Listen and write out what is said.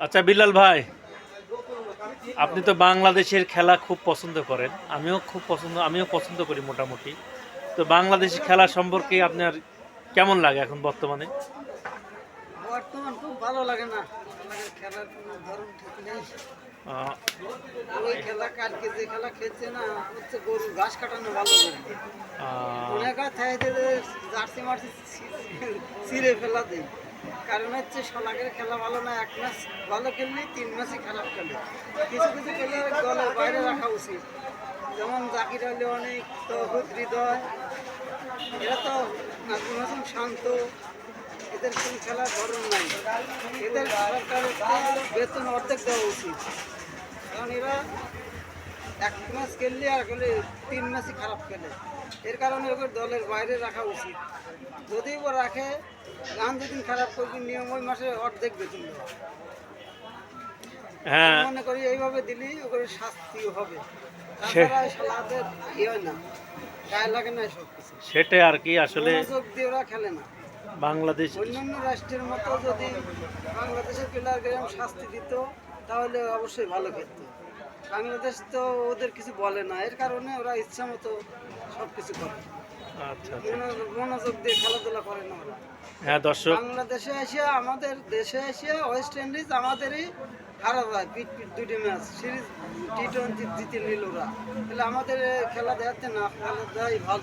আচ্ছা বিলাল ভাই, আপনি তো বাংলাদেশের খেলা খুব পছন্দ করেন, আমিও পছন্দ করি মোটামুটি। তো বাংলাদেশের খেলা সম্পর্কে আপনার কেমন লাগে এখন বর্তমানে? বর্তমান খুব ভালো লাগে না। আমাদের খেলার কোনো ধরন ঠিক নেই। আহ, ওই খেলা কালকে যে খেলা খেলছে না হচ্ছে গরুর ঘাস কাটানো ভালো করে। আহ, অনেক থাকে যে জার্সি মার্সি ছিঁড়ে ফেলা দেয়। কারণ হচ্ছে শলাগের খেলা ভালো না, এক ম্যাচ ভালো খেললে 3 ম্যাচই খারাপ খেলে। কিছু কিছু খেলে দলের বাইরে রাখা উচিত। যেমন জাকির আলী অনেক, তৌহিদ হৃদয়, এরা তো নাজমুল হাসান শান্ত, এদের কোনো খেলার ধরন নাই। এদের সরকারের বেতন অর্ধেক দেওয়া উচিত, কারণ এরা এক ম্যাচ খেললে আর খেলে 3 ম্যাচই খারাপ খেলে। এর কারণে ওকে দলের বাইরে রাখা উচিত। যদি ও রাখে, গান যেদিন খারাপ করবি নিয়ম ওই মাসে অর্ধেক বেতন দেওয়া। হ্যাঁ, মনে করি এইভাবে দিলেই ওকে শাস্তিও হবে। সে- তাছাড়া সালাদের হয় না, গায়ে লাগে না সব কিছু। সেটাই আর কি আসলে। মনোযোগ দিয়ে ওরা খেলে না। বাংলাদেশ অন্যান্য রাষ্ট্রের মতো যদি বাংলাদেশের প্লেয়ারকে এরকম শাস্তি দিত তাহলে অবশ্যই ভালো খেলত। বাংলাদেশ তো ওদের কিছু বলে না, এর কারণে ওরা ইচ্ছা মতো সব কিছু করে। আচ্ছা আচ্ছা, মনোযোগ দিয়ে খেলাধুলা করে না ওরা। হ্যাঁ দর্শক, বাংলাদেশে এসে, আমাদের দেশে এসে ওয়েস্ট ইন্ডিজ আমাদেরই হারা যায়, পিট পিট 2টি ম্যাচ সিরিজ T20 জিতে নিল ওরা। তাহলে আমাদের খেলা দেখাতে না, খেলা দেওয়াই ভালো।